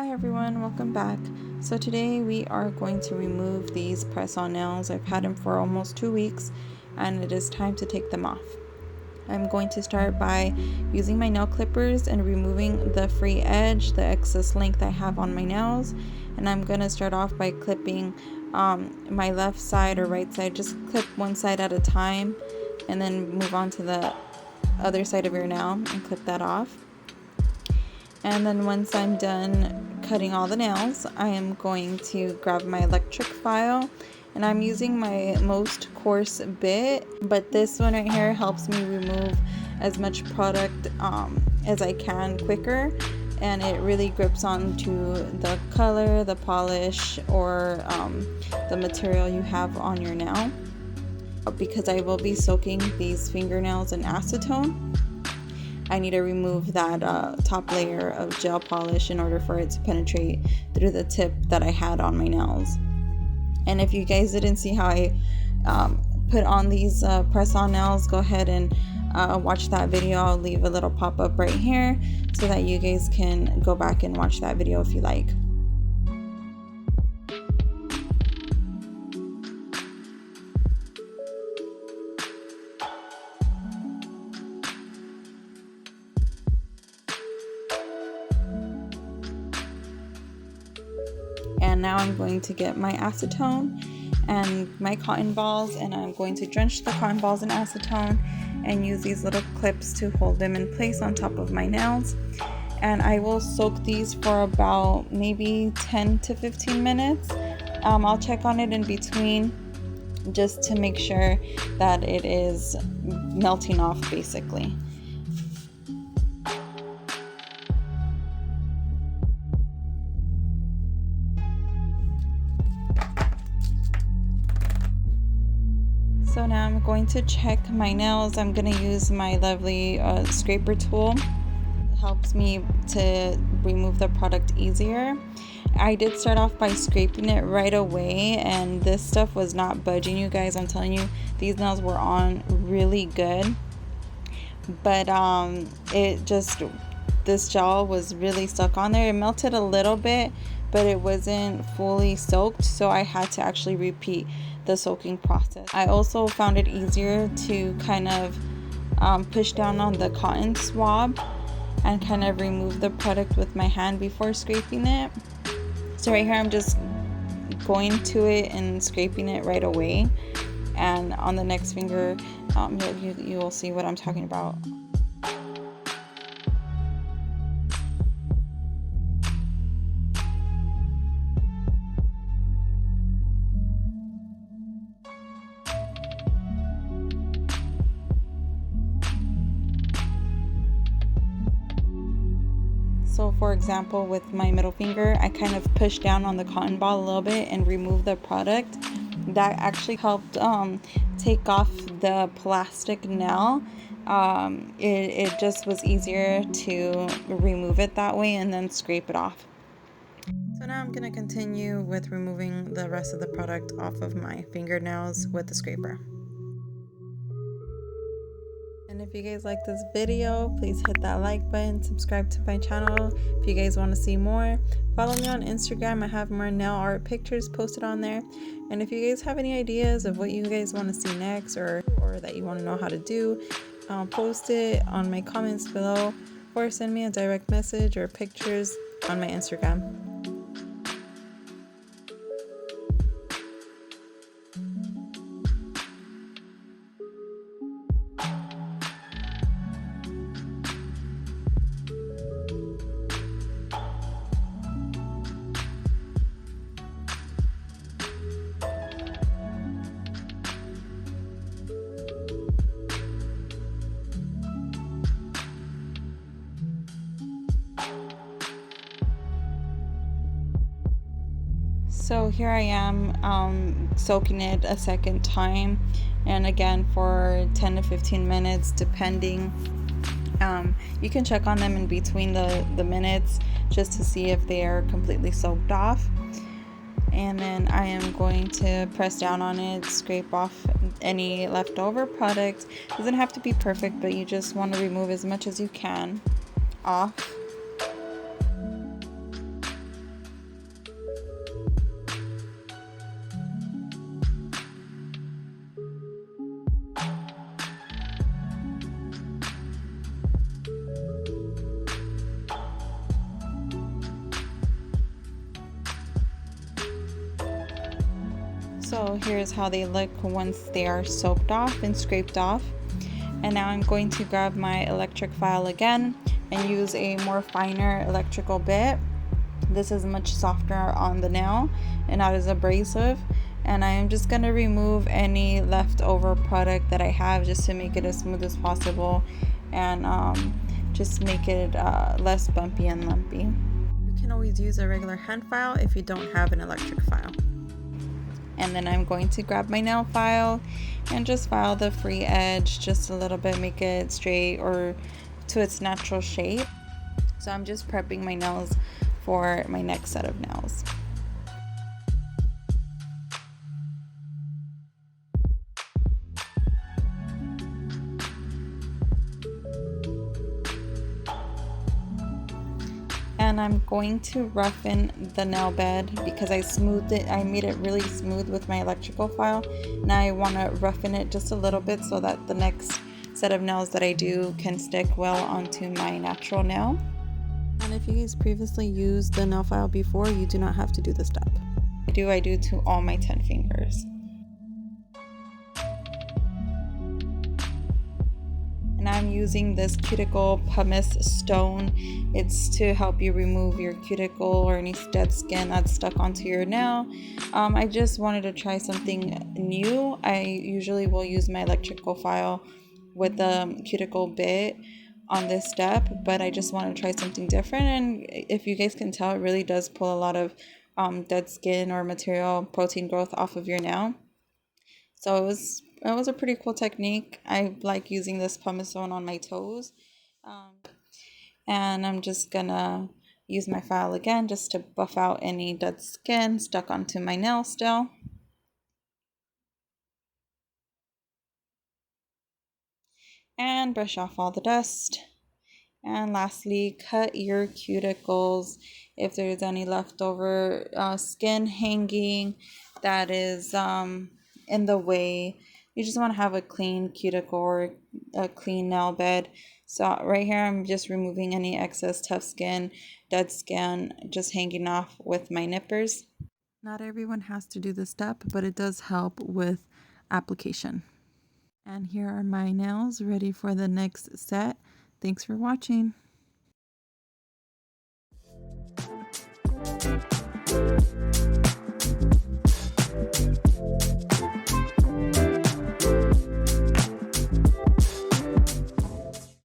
Hi everyone, welcome back. So today we are going to remove these press-on nails. I've had them for almost 2 weeks and it is time to take them off. I'm going to start by using my nail clippers and removing the free edge, the excess length I have on my nails. And I'm going to start off by clipping my left side or right side. Just clip one side at a time and then move on to the other side of your nail and clip that off. And then once I'm done cutting all the nails, I am going to grab my electric file, and I'm using my most coarse bit, but this one right here helps me remove as much product as I can quicker, and it really grips onto the color, the polish, or the material you have on your nail. Because I will be soaking these fingernails in acetone, I need to remove that top layer of gel polish in order for it to penetrate through the tip that I had on my nails. And if you guys didn't see how I put on these press-on nails, go ahead and watch that video. I'll leave a little pop-up right here so that you guys can go back and watch that video if you like. And now I'm going to get my acetone and my cotton balls, and I'm going to drench the cotton balls in acetone and use these little clips to hold them in place on top of my nails. And I will soak these for about maybe 10 to 15 minutes. I'll check on it in between just to make sure that it is melting off basically. So now I'm going to check my nails. I'm going to use my lovely scraper tool. It helps me to remove the product easier. I did start off by scraping it right away, and this stuff was not budging, you guys. I'm telling you, these nails were on really good. But this gel was really stuck on there. It melted a little bit, but it wasn't fully soaked, so I had to actually repeat the soaking process. I also found it easier to kind of push down on the cotton swab and kind of remove the product with my hand before scraping it. So right here I'm just going to it and scraping it right away, and on the next finger you will see what I'm talking about. So for example, with my middle finger, I kind of pushed down on the cotton ball a little bit and removed the product. That actually helped take off the plastic nail. It just was easier to remove it that way and then scrape it off. So now I'm going to continue with removing the rest of the product off of my fingernails with the scraper. And if you guys like this video, please hit that like button, subscribe to my channel if you guys want to see more. Follow me on Instagram. I have more nail art pictures posted on there. And if you guys have any ideas of what you guys want to see next, or that you want to know how to do, post it on my comments below, or send me a direct message or pictures on my Instagram. So here I am soaking it a second time, and again for 10 to 15 minutes depending. You can check on them in between the minutes just to see if they are completely soaked off. And then I am going to press down on it, scrape off any leftover product. It doesn't have to be perfect, but you just want to remove as much as you can off. So here's how they look once they are soaked off and scraped off. And now I'm going to grab my electric file again and use a more finer electrical bit. This is much softer on the nail and not as abrasive. And I am just going to remove any leftover product that I have just to make it as smooth as possible and just make it less bumpy and lumpy. You can always use a regular hand file if you don't have an electric file. And then I'm going to grab my nail file and just file the free edge just a little bit, make it straight or to its natural shape. So I'm just prepping my nails for my next set of nails. And I'm going to roughen the nail bed because I smoothed it. I made it really smooth with my electrical file. Now I want to roughen it just a little bit so that the next set of nails that I do can stick well onto my natural nail. And if you guys previously used the nail file before, you do not have to do this step. I do to all my 10 fingers. And I'm using this cuticle pumice stone. It's to help you remove your cuticle or any dead skin that's stuck onto your nail. I just wanted to try something new. I usually will use my electrical file with the cuticle bit on this step, but I just want to try something different. And if you guys can tell, it really does pull a lot of dead skin or material protein growth off of your nail. So it was a pretty cool technique. I like using this pumice stone on my toes. And I'm just gonna use my file again just to buff out any dead skin stuck onto my nail still. And brush off all the dust. And lastly, cut your cuticles if there's any leftover skin hanging that is in the way. You just want to have a clean cuticle or a clean nail bed. So right here, I'm just removing any excess tough skin, dead skin, just hanging off with my nippers. Not everyone has to do this step, but it does help with application. And here are my nails ready for the next set. Thanks for watching.